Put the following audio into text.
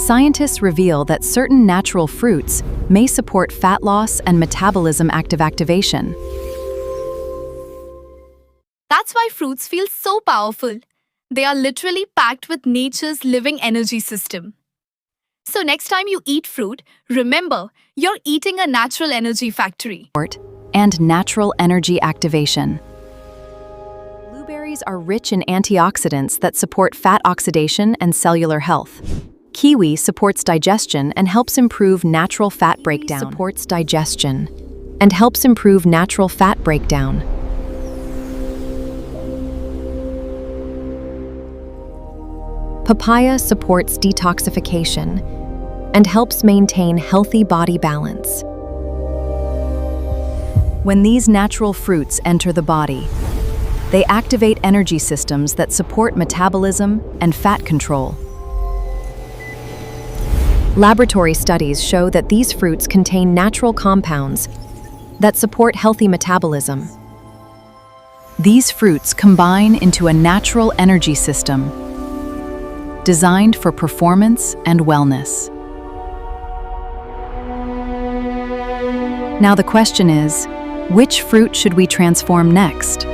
Scientists reveal that certain natural fruits may support fat loss and metabolism activation. That's why fruits feel so powerful. They are literally packed with nature's living energy system. So next time you eat fruit, remember, you're eating a natural energy factory. And natural energy activation. Blueberries are rich in antioxidants that support fat oxidation and cellular health. Kiwi supports digestion and helps improve natural fat breakdown. Papaya supports detoxification and helps maintain healthy body balance. When these natural fruits enter the body, they activate energy systems that support metabolism and fat control. Laboratory studies show that these fruits contain natural compounds that support healthy metabolism. These fruits combine into a natural energy system designed for performance and wellness. Now the question is, which fruit should we transform next?